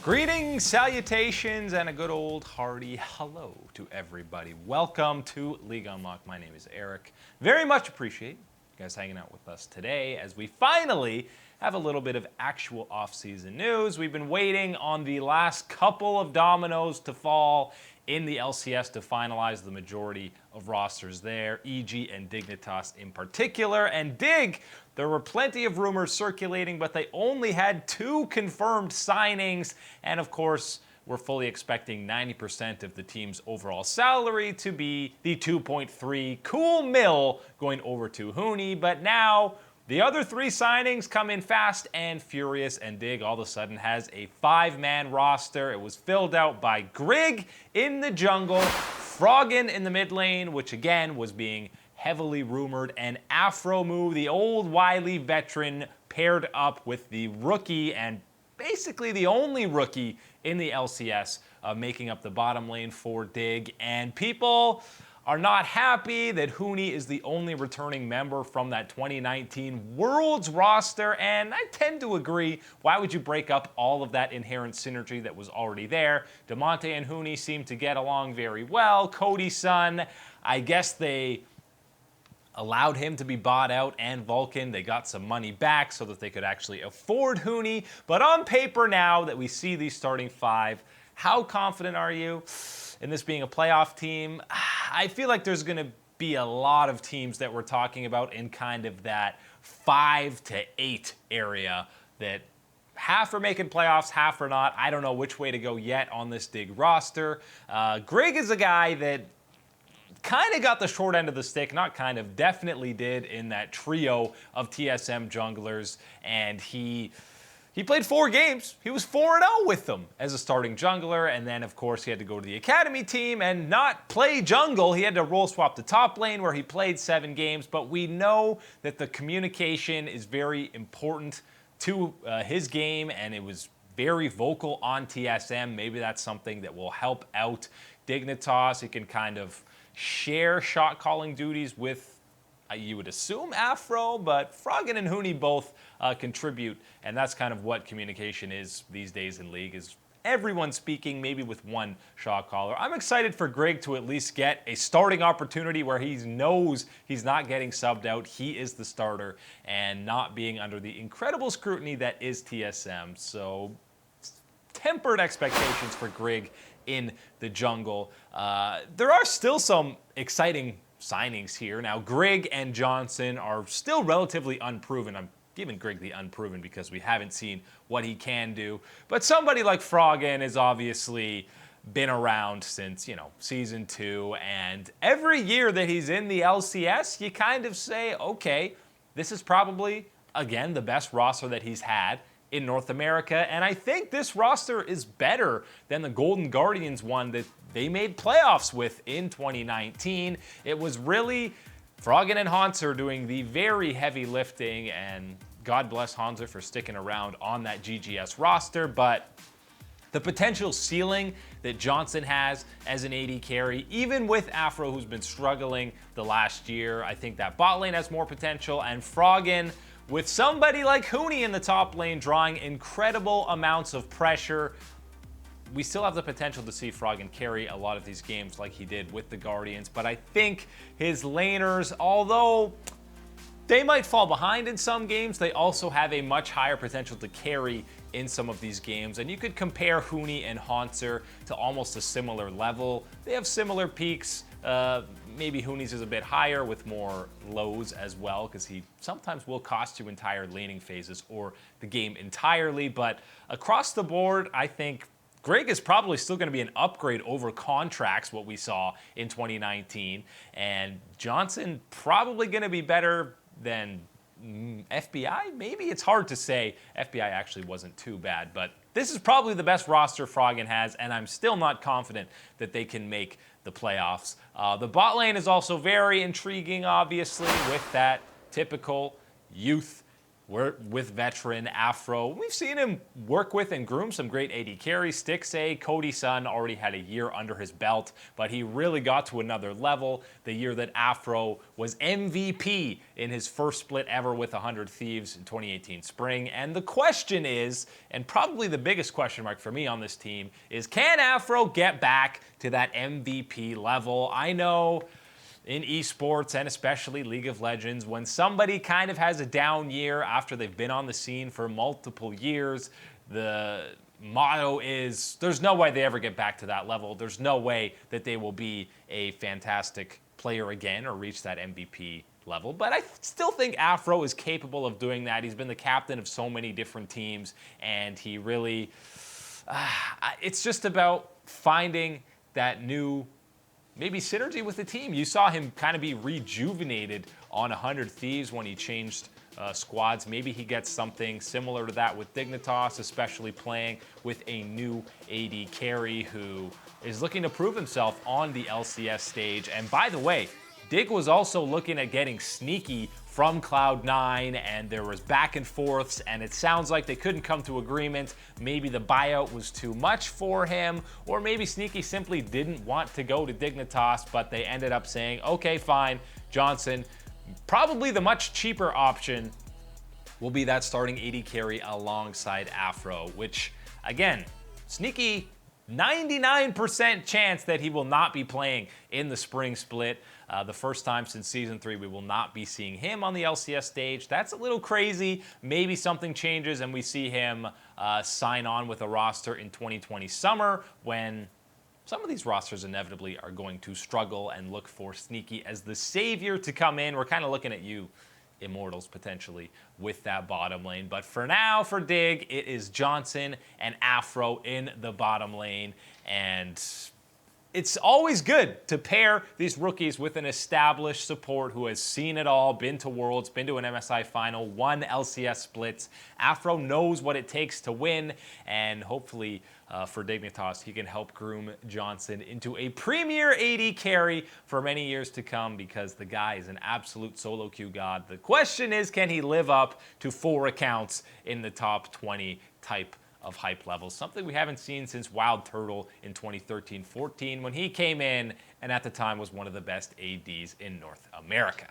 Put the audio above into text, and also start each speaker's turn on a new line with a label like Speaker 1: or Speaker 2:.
Speaker 1: Greetings, salutations, and a good old hearty hello to everybody. Welcome to League Unlocked. My name is Eric. Very much appreciate you guys hanging out with us today as we finally have a little bit of actual off-season news. We've been waiting on the last couple of dominoes to fall in the LCS to finalize the majority of rosters there, EG and Dignitas in particular. And Dig, there were plenty of rumors circulating, but they only had 2 confirmed signings. And of course, we're fully expecting 90% of the team's overall salary to be the 2.3 cool mil going over to Huni. But now the other 3 signings come in fast and furious, and Dig all of a sudden has a 5-man roster. It was filled out by Grig in the jungle, Froggen in the mid lane, which again was being heavily rumored, and Aphromoo, the old wily veteran, paired up with the rookie and basically the only rookie in the LCS, making up the bottom lane for Dig. And people are not happy that Huni is the only returning member from that 2019 Worlds roster, and I tend to agree. Why would you break up all of that inherent synergy that was already there? Demonte and Huni seem to get along very well. Cody's son, I guess they allowed him to be bought out, and Vulcan, they got some money back so that they could actually afford Huni. But on paper now that we see these starting 5, how confident are you in this being a playoff team? I feel like there's going to be a lot of teams that we're talking about in kind of that 5 to 8 area that half are making playoffs, half are not. I don't know which way to go yet on this Dig roster. Grig is a guy that kind of got the short end of the stick, not kind of, definitely did in that trio of TSM junglers, and he played 4 games. He was 4-0 with them as a starting jungler, and then, of course, he had to go to the academy team and not play jungle. He had to role swap the top lane where he played 7 games, but we know that the communication is very important to his game, and it was very vocal on TSM. Maybe that's something that will help out Dignitas. He can kind of share shot calling duties with, you would assume, Aphro, but Froggen and Huni both contribute, and that's kind of what communication is these days in League, is everyone speaking, maybe with one shot caller. I'm excited for Grig to at least get a starting opportunity where he knows he's not getting subbed out. He is the starter and not being under the incredible scrutiny that is TSM. So tempered expectations for Grig in the jungle. There are still some exciting signings here. Now, Grig and Johnson are still relatively unproven. I'm giving Grig the unproven because we haven't seen what he can do. But somebody like Froggen has obviously been around since, Season 2. And every year that he's in the LCS, you kind of say, okay, this is probably, again, the best roster that he's had in North America, and I think this roster is better than the Golden Guardians one that they made playoffs with in 2019. It was really Froggen and Hanser doing the very heavy lifting, and God bless Hanser for sticking around on that GGS roster, but the potential ceiling that Johnson has as an AD carry, even with Aphro, who's been struggling the last year, I think that bot lane has more potential, and Froggen, with somebody like Huni in the top lane drawing incredible amounts of pressure, we still have the potential to see Froggen carry a lot of these games like he did with the Guardians. But I think his laners, although they might fall behind in some games, they also have a much higher potential to carry in some of these games. And you could compare Huni and Hanser to almost a similar level. They have similar peaks. Maybe Huni's is a bit higher with more lows as well, because he sometimes will cost you entire laning phases or the game entirely. But across the board, I think Grig is probably still going to be an upgrade over Contracts, what we saw in 2019. And Johnson probably going to be better than FBI? Maybe it's hard to say. FBI actually wasn't too bad, but this is probably the best roster Froggen has, and I'm still not confident that they can make the playoffs. The bot lane is also very intriguing, obviously, with that typical youth with veteran Aphro. We've seen him work with and groom some great AD carries. Stixxay, Cody Sun already had a year under his belt, but he really got to another level the year that Aphro was MVP in his first split ever with 100 Thieves in 2018 spring. And the question is, and probably the biggest question mark for me on this team, is can Aphro get back to that MVP level? I know in esports and especially League of Legends, when somebody kind of has a down year after they've been on the scene for multiple years, the motto is there's no way they ever get back to that level. There's no way that they will be a fantastic player again or reach that MVP level. But I still think Aphro is capable of doing that. He's been the captain of so many different teams, and he really, it's just about finding that new maybe synergy with the team. You saw him kind of be rejuvenated on 100 Thieves when he changed squads. Maybe he gets something similar to that with Dignitas, especially playing with a new AD carry who is looking to prove himself on the LCS stage. And by the way, Dig was also looking at getting Sneaky from Cloud9, and there was back and forths, and it sounds like they couldn't come to agreement. Maybe the buyout was too much for him, or maybe Sneaky simply didn't want to go to Dignitas, but they ended up saying, okay, fine, Johnson, probably the much cheaper option, will be that starting AD carry alongside Aphro, which, again, Sneaky, 99% chance that he will not be playing in the spring split. The first time since Season 3, we will not be seeing him on the LCS stage. That's a little crazy. Maybe something changes and we see him sign on with a roster in 2020 summer when some of these rosters inevitably are going to struggle and look for Sneaky as the savior to come in. We're kind of looking at you, Immortals, potentially with that bottom lane. But for now, for Dig, it is Johnson and Aphro in the bottom lane. And it's always good to pair these rookies with an established support who has seen it all, been to Worlds, been to an MSI final, won LCS splits. Aphro knows what it takes to win, and hopefully for Dignitas, he can help groom Johnson into a premier AD carry for many years to come because the guy is an absolute solo queue god. The question is, can he live up to 4 accounts in the top 20 type of hype levels, something we haven't seen since Wild Turtle in 2013-14 when he came in and at the time was one of the best ADs in North America.